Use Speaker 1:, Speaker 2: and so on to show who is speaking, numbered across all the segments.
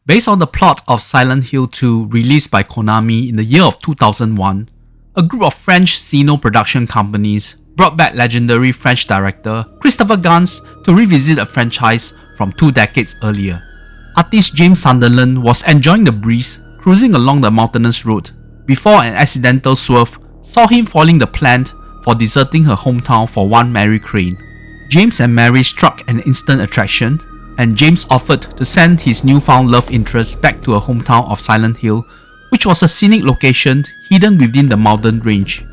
Speaker 1: Based on the plot of Silent Hill 2 released by Konami in the year of 2001, a group of French Sino production companies brought back legendary French director Christopher Gans to revisit a franchise from 2 decades earlier. Artist James Sunderland was enjoying the breeze cruising along the mountainous road before an accidental swerve saw him foiling the plan for deserting her hometown for one Mary Crane. James and Mary struck an instant attraction, and James offered to send his newfound love interest back to her hometown of Silent Hill, which was a scenic location hidden within the mountain range.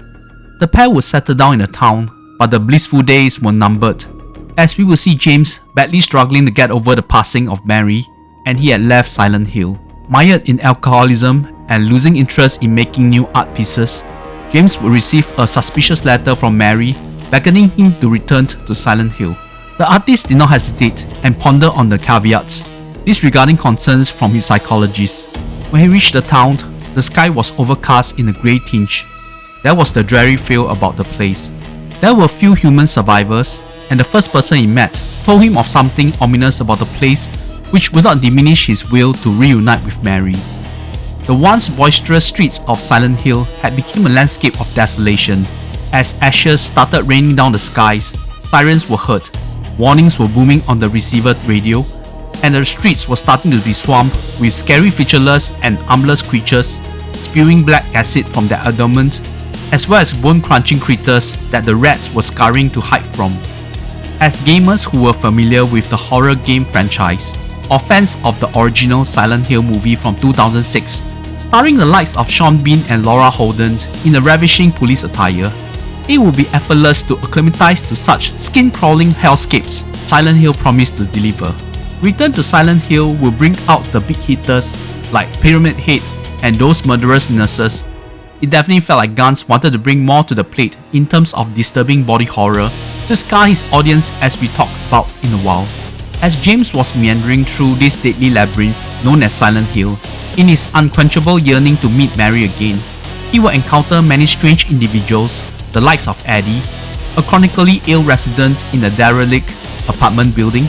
Speaker 1: The pair would settle down in the town, but the blissful days were numbered, as we will see James badly struggling to get over the passing of Mary, and he had left Silent Hill. Mired in alcoholism and losing interest in making new art pieces, James would receive a suspicious letter from Mary beckoning him to return to Silent Hill. The artist did not hesitate and ponder on the caveats, disregarding concerns from his psychologist. When he reached the town, the sky was overcast in a grey tinge. There was the dreary feel about the place. There were few human survivors, and the first person he met told him of something ominous about the place which would not diminish his will to reunite with Mary. The once boisterous streets of Silent Hill had become a landscape of desolation. As ashes started raining down the skies, sirens were heard, warnings were booming on the receiver radio, and the streets were starting to be swamped with scary featureless and armless creatures spewing black acid from their abdomen, as well as bone-crunching critters that the rats were scurrying to hide from. As gamers who were familiar with the horror game franchise, or fans of the original Silent Hill movie from 2006, starring the likes of Sean Bean and Laura Holden in a ravishing police attire, it would be effortless to acclimatize to such skin-crawling hellscapes Silent Hill promised to deliver. Return to Silent Hill will bring out the big hitters like Pyramid Head and those murderous nurses. It definitely felt like Gans wanted to bring more to the plate in terms of disturbing body horror to scar his audience, as we talked about in a while. As James was meandering through this deadly labyrinth known as Silent Hill, in his unquenchable yearning to meet Mary again, he will encounter many strange individuals, the likes of Eddie, a chronically ill resident in a derelict apartment building,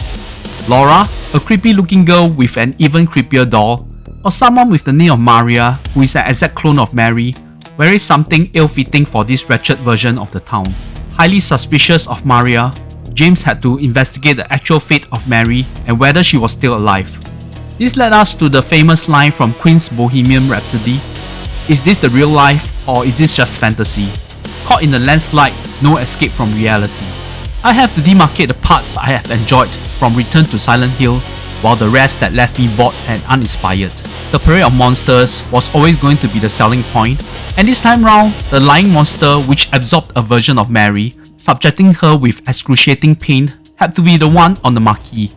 Speaker 1: Laura, a creepy looking girl with an even creepier doll, or someone with the name of Maria, who is an exact clone of Mary, wearing something ill-fitting for this wretched version of the town. Highly suspicious of Maria, James had to investigate the actual fate of Mary and whether she was still alive. This led us to the famous line from Queen's Bohemian Rhapsody: "Is this the real life, or is this just fantasy? Caught in the landslide, no escape from reality." I have to demarcate the parts I have enjoyed from Return to Silent Hill, while the rest that left me bored and uninspired. The parade of monsters was always going to be the selling point, and this time round, the lying monster which absorbed a version of Mary, subjecting her with excruciating pain, had to be the one on the marquee.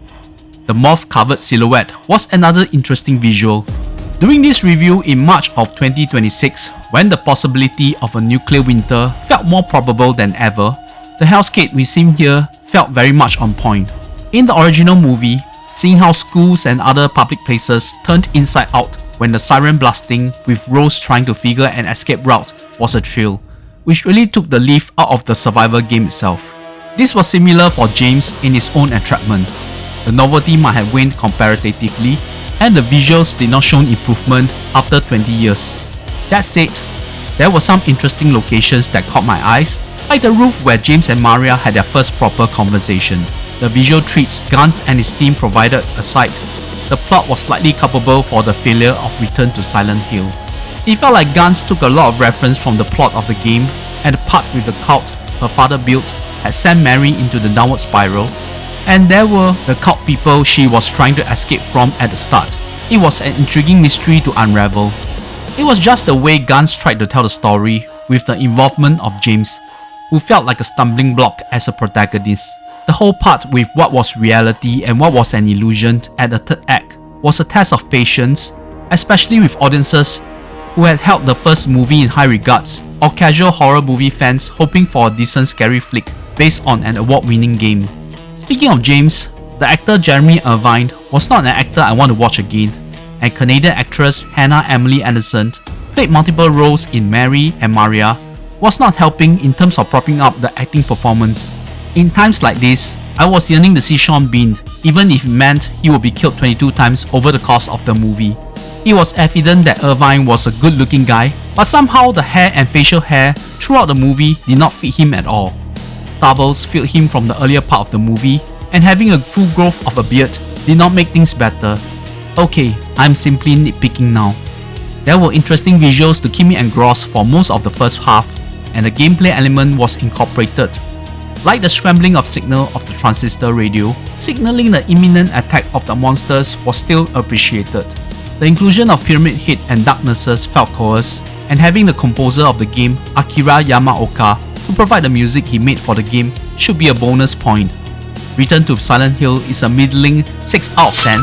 Speaker 1: The moth-covered silhouette was another interesting visual. During this review in March of 2026, when the possibility of a nuclear winter felt more probable than ever, the hellscape we see here felt very much on point. In the original movie, seeing how schools and other public places turned inside out when the siren blasting with Rose trying to figure an escape route was a thrill, which really took the leaf out of the survival game itself. This was similar for James in his own entrapment. The novelty might have waned comparatively, and the visuals did not show improvement after 20 years. That said, there were some interesting locations that caught my eyes, like the roof where James and Maria had their first proper conversation. The visual treats Gans and his team provided aside, the plot was slightly culpable for the failure of Return to Silent Hill. It felt like Gans took a lot of reference from the plot of the game, and the part with the cult her father built had sent Mary into the downward spiral, and there were the cult people she was trying to escape from at the start. It was an intriguing mystery to unravel. It was just the way Gans tried to tell the story, with the involvement of James, who felt like a stumbling block as a protagonist. The whole part with what was reality and what was an illusion at the third act was a test of patience, especially with audiences who had held the first movie in high regards, or casual horror movie fans hoping for a decent scary flick based on an award-winning game. Speaking of James, the actor Jeremy Irvine was not an actor I want to watch again, and Canadian actress Hannah Emily Anderson played multiple roles in Mary and Maria, was not helping in terms of propping up the acting performance. In times like this, I was yearning to see Sean Bean even if it meant he would be killed 22 times over the course of the movie. It was evident that Irvine was a good-looking guy, but somehow the hair and facial hair throughout the movie did not fit him at all. Stubbles filled him from the earlier part of the movie, and having a full growth of a beard did not make things better. Okay, I'm simply nitpicking now. There were interesting visuals to keep me engrossed for most of the first half, and the gameplay element was incorporated. Like the scrambling of signal of the transistor radio, signaling the imminent attack of the monsters was still appreciated. The inclusion of Pyramid Head and Darknesses felt coerced, and having the composer of the game, Akira Yamaoka, to provide the music he made for the game should be a bonus point. Return to Silent Hill is a middling 6 out of 10,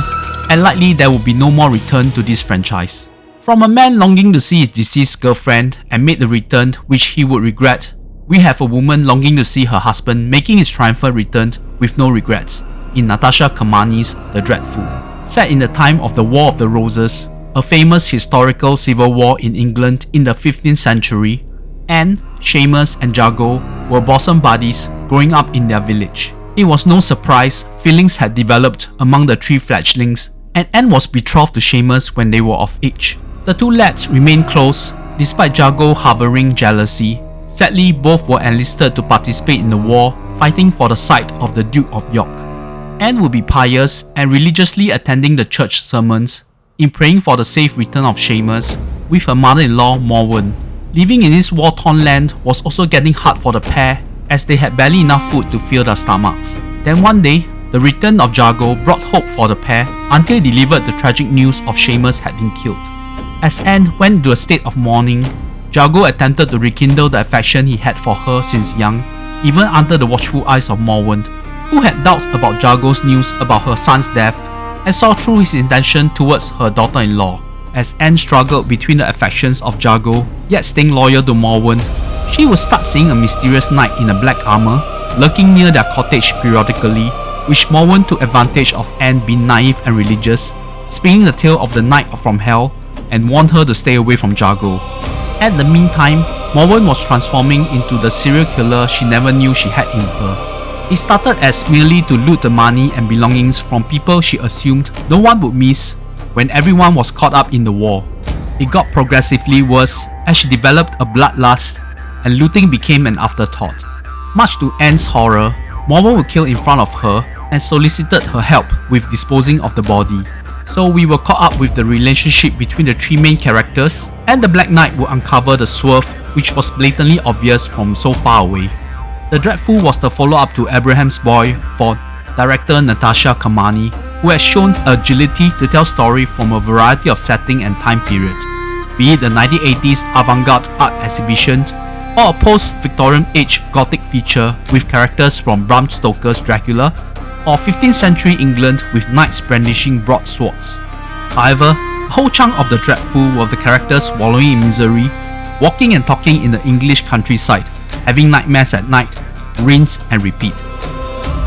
Speaker 1: and likely there will be no more return to this franchise. From a man longing to see his deceased girlfriend and make the return which he would regret, we have a woman longing to see her husband making his triumphant return with no regrets, in Natasha Kermani's The Dreadful. Set in the time of the War of the Roses, a famous historical civil war in England in the 15th century, Anne, Seamus and Jago were bosom buddies growing up in their village. It was no surprise feelings had developed among the three fledglings, and Anne was betrothed to Seamus when they were of age. The two lads remained close despite Jago harboring jealousy. Sadly, both were enlisted to participate in the war, fighting for the side of the Duke of York. Anne would be pious and religiously attending the church sermons, in praying for the safe return of Seamus, with her mother-in-law Mormon. Living in this war-torn land was also getting hard for the pair, as they had barely enough food to fill their stomachs. Then one day, the return of Jago brought hope for the pair until he delivered the tragic news of Seamus had been killed. As Anne went into a state of mourning, Jago attempted to rekindle the affection he had for her since young, even under the watchful eyes of Morwen, who had doubts about Jago's news about her son's death and saw through his intention towards her daughter-in-law. As Anne struggled between the affections of Jago, yet staying loyal to Morwen, she would start seeing a mysterious knight in a black armor lurking near their cottage periodically, which Morwen took advantage of Anne being naive and religious, spinning the tale of the knight from hell, and warned her to stay away from Jago. At the meantime, Morwen was transforming into the serial killer she never knew she had in her. It started as merely to loot the money and belongings from people she assumed no one would miss when everyone was caught up in the war. It got progressively worse as she developed a bloodlust and looting became an afterthought. Much to Anne's horror, Morwen would kill in front of her and solicited her help with disposing of the body. So we were caught up with the relationship between the three main characters, and the Black Knight would uncover the swerve which was blatantly obvious from so far away. The Dreadful was the follow-up to Abraham's Boy for director Natasha Kermani, who has shown agility to tell story from a variety of setting and time period, be it the 1980s avant-garde art exhibition or a post-Victorian age gothic feature with characters from Bram Stoker's Dracula, or 15th century England with knights brandishing broadswords. However, a whole chunk of the Dreadful were the characters wallowing in misery, walking and talking in the English countryside, having nightmares at night, rinse and repeat.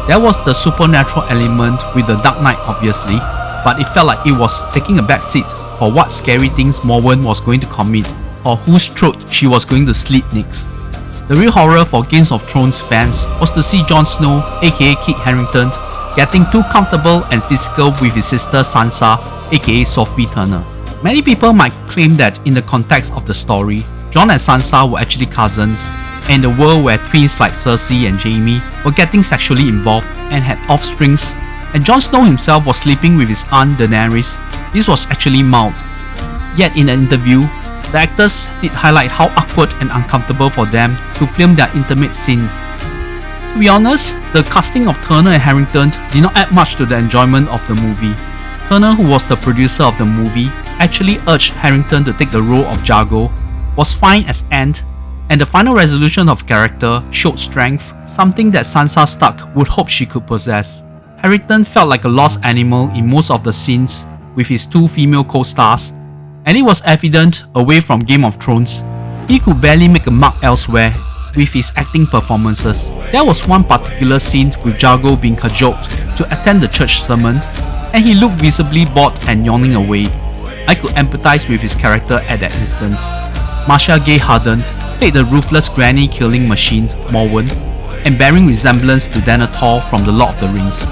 Speaker 1: There was the supernatural element with the Dark Knight obviously, but it felt like it was taking a back seat for what scary things Morwen was going to commit, or whose throat she was going to slit next. The real horror for Game of Thrones fans was to see Jon Snow, aka Kit Harington, getting too comfortable and physical with his sister Sansa, aka Sophie Turner. Many people might claim that in the context of the story, Jon and Sansa were actually cousins, and in a world where twins like Cersei and Jaime were getting sexually involved and had offsprings, and Jon Snow himself was sleeping with his aunt Daenerys, this was actually mild. Yet in an interview, the actors did highlight how awkward and uncomfortable for them to film their intimate scene. To be honest, the casting of Turner and Harington did not add much to the enjoyment of the movie. Turner, who was the producer of the movie, actually urged Harington to take the role of Jago, was fine as Ant, and the final resolution of character showed strength, something that Sansa Stark would hope she could possess. Harington felt like a lost animal in most of the scenes with his two female co-stars, and it was evident away from Game of Thrones, he could barely make a mark elsewhere with his acting performances. There was one particular scene with Jago being cajoled to attend the church sermon, and he looked visibly bored and yawning away. I could empathize with his character at that instance. Marcia Gay Harden played the ruthless granny killing machine Morwen, and bearing resemblance to Denethor from The Lord of the Rings.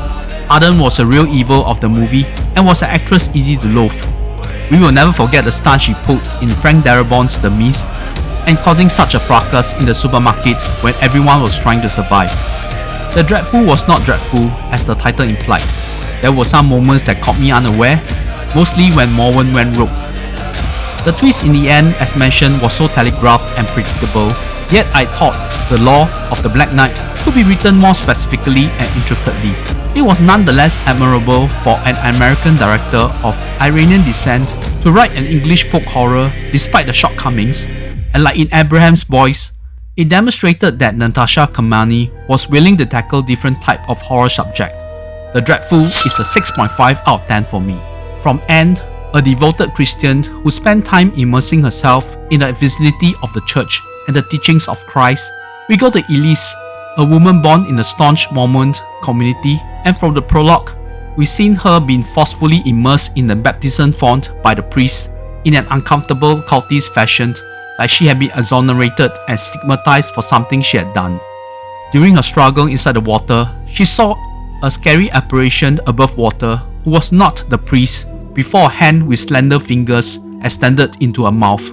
Speaker 1: Arden was a real evil of the movie and was an actress easy to loathe. We will never forget the stunt she pulled in Frank Darabont's The Mist and causing such a fracas in the supermarket when everyone was trying to survive. The dreadful was not dreadful as the title implied. There were some moments that caught me unaware, mostly when Mormon went rogue. The twist in the end, as mentioned, was so telegraphed and predictable, yet I thought the lore of the Black Knight could be written more specifically and intricately. It was nonetheless admirable for an American director of Iranian descent to write an English folk horror despite the shortcomings, and like in Abraham's Boys, it demonstrated that Natasha Kermani was willing to tackle different type of horror subject. The Dreadful is a 6.5 out of 10 for me. From Anne, a devoted Christian who spent time immersing herself in the vicinity of the church and the teachings of Christ, we go to Elise, a woman born in a staunch Mormon community, and from the prologue, we've seen her being forcefully immersed in the baptism font by the priest in an uncomfortable cultist fashion, like she had been exonerated and stigmatized for something she had done. During her struggle inside the water, she saw a scary apparition above water who was not the priest before a hand with slender fingers extended into her mouth.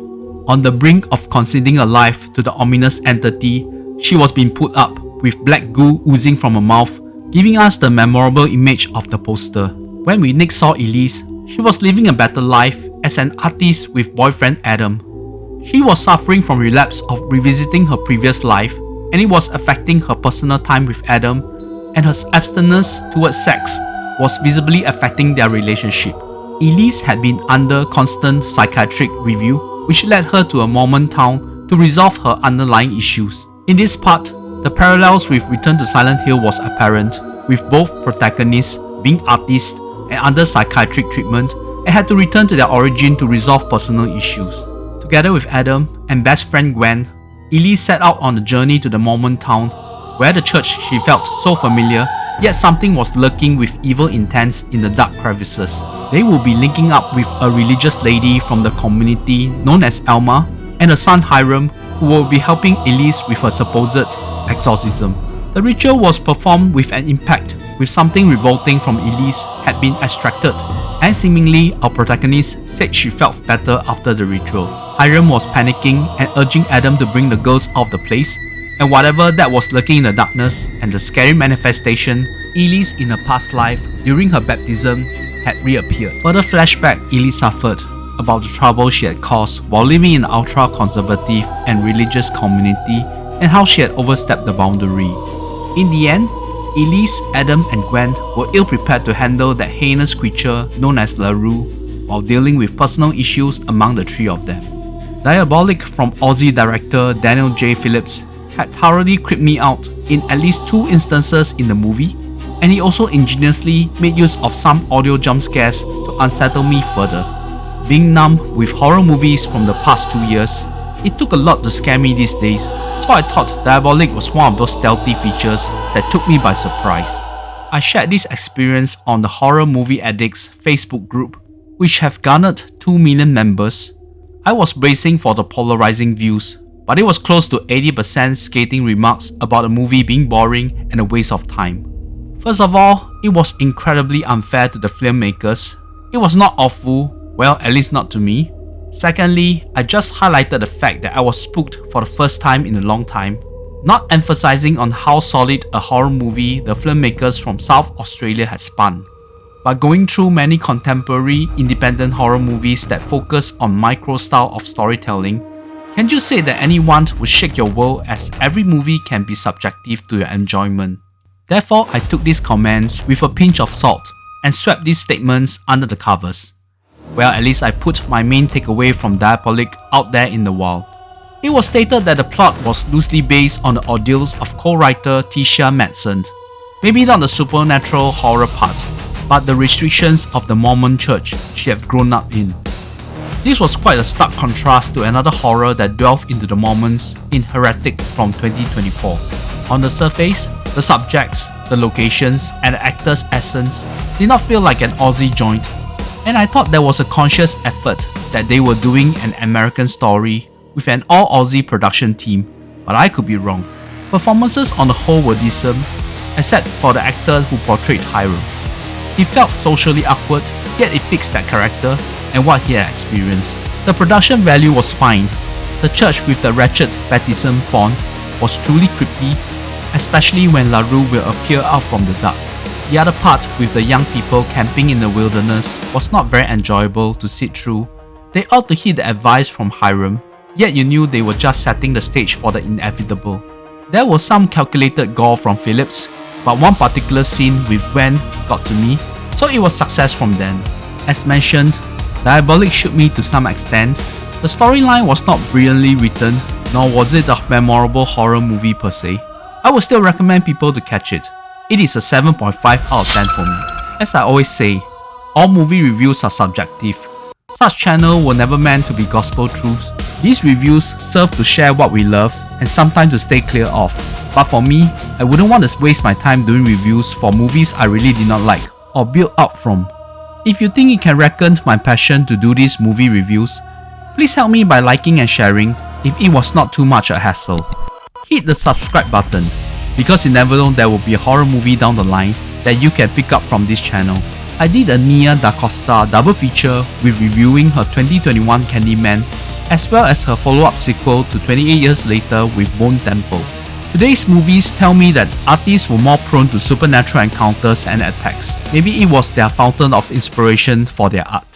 Speaker 1: On the brink of conceding her life to the ominous entity, she was being put up with black goo oozing from her mouth, giving us the memorable image of the poster. When we next saw Elise, she was living a better life as an artist with boyfriend Adam. She was suffering from relapse of revisiting her previous life, and it was affecting her personal time with Adam, and her abstinence towards sex was visibly affecting their relationship. Elise had been under constant psychiatric review, which led her to a Mormon town to resolve her underlying issues. In this part, the parallels with Return to Silent Hill was apparent, with both protagonists being artists and under psychiatric treatment and had to return to their origin to resolve personal issues. Together with Adam and best friend Gwen, Elise set out on a journey to the Mormon town, where the church she felt so familiar, yet something was lurking with evil intents in the dark crevices. They will be linking up with a religious lady from the community known as Alma and her son Hiram, who will be helping Elise with her supposed exorcism. The ritual was performed with an impact, with something revolting from Elise had been extracted, and seemingly our protagonist said she felt better after the ritual. Hiram was panicking and urging Adam to bring the girls out of the place, and whatever that was lurking in the darkness and the scary manifestation, Elise in her past life during her baptism had reappeared. Further flashback Elise suffered about the trouble she had caused while living in an ultra-conservative and religious community and how she had overstepped the boundary. In the end, Elise, Adam and Gwen were ill-prepared to handle that heinous creature known as LaRue while dealing with personal issues among the three of them. Diabolic from Aussie director Daniel J. Phillips had thoroughly creeped me out in at least 2 instances in the movie, and he also ingeniously made use of some audio jump scares to unsettle me further. Being numb with horror movies from the past 2 years, it took a lot to scare me these days, so I thought Diabolic was one of those stealthy features that took me by surprise. I shared this experience on the Horror Movie Addicts Facebook group, which have garnered 2 million members. I was bracing for the polarizing views, but it was close to 80% scathing remarks about the movie being boring and a waste of time. First of all, it was incredibly unfair to the filmmakers. It was not awful, well, at least not to me. Secondly, I just highlighted the fact that I was spooked for the first time in a long time, not emphasizing on how solid a horror movie the filmmakers from South Australia had spun, but going through many contemporary independent horror movies that focus on micro style of storytelling. Can't you say that anyone would shake your world, as every movie can be subjective to your enjoyment? Therefore, I took these comments with a pinch of salt and swept these statements under the covers. Well, at least I put my main takeaway from Diabolic out there in the wild. It was stated that the plot was loosely based on the ordeals of co-writer Tisha Madsen. Maybe not the supernatural horror part, but the restrictions of the Mormon church she had grown up in. This was quite a stark contrast to another horror that delved into the Mormons in Heretic from 2024. On the surface, the subjects, the locations, and the actors' essence did not feel like an Aussie joint, and I thought there was a conscious effort that they were doing an American story with an all-Aussie production team, but I could be wrong. Performances on the whole were decent, except for the actor who portrayed Hiram. It felt socially awkward, yet it fixed that character and what he had experienced. The production value was fine. The church with the wretched baptism font was truly creepy, especially when LaRue will appear out from the dark. The other part with the young people camping in the wilderness was not very enjoyable to sit through. They ought to heed the advice from Hiram, yet you knew they were just setting the stage for the inevitable. There was some calculated gore from Phillips, but one particular scene with Gwen got to me, so it was success from then. As mentioned, Diabolic shook me to some extent. The storyline was not brilliantly written, nor was it a memorable horror movie per se. I would still recommend people to catch it. It is a 7.5 out of 10 for me. As I always say, all movie reviews are subjective. Such channels were never meant to be gospel truths. These reviews serve to share what we love and sometimes to stay clear of. But for me, I wouldn't want to waste my time doing reviews for movies I really did not like or build up from. If you think you can reckon my passion to do these movie reviews, please help me by liking and sharing if it was not too much a hassle. Hit the subscribe button, because you never know there will be a horror movie down the line that you can pick up from this channel. I did a Nia Da Costa double feature with reviewing her 2021 Candyman as well as her follow-up sequel to 28 years later with Bone Temple. Today's movies tell me that artists were more prone to supernatural encounters and attacks. Maybe it was their fountain of inspiration for their art.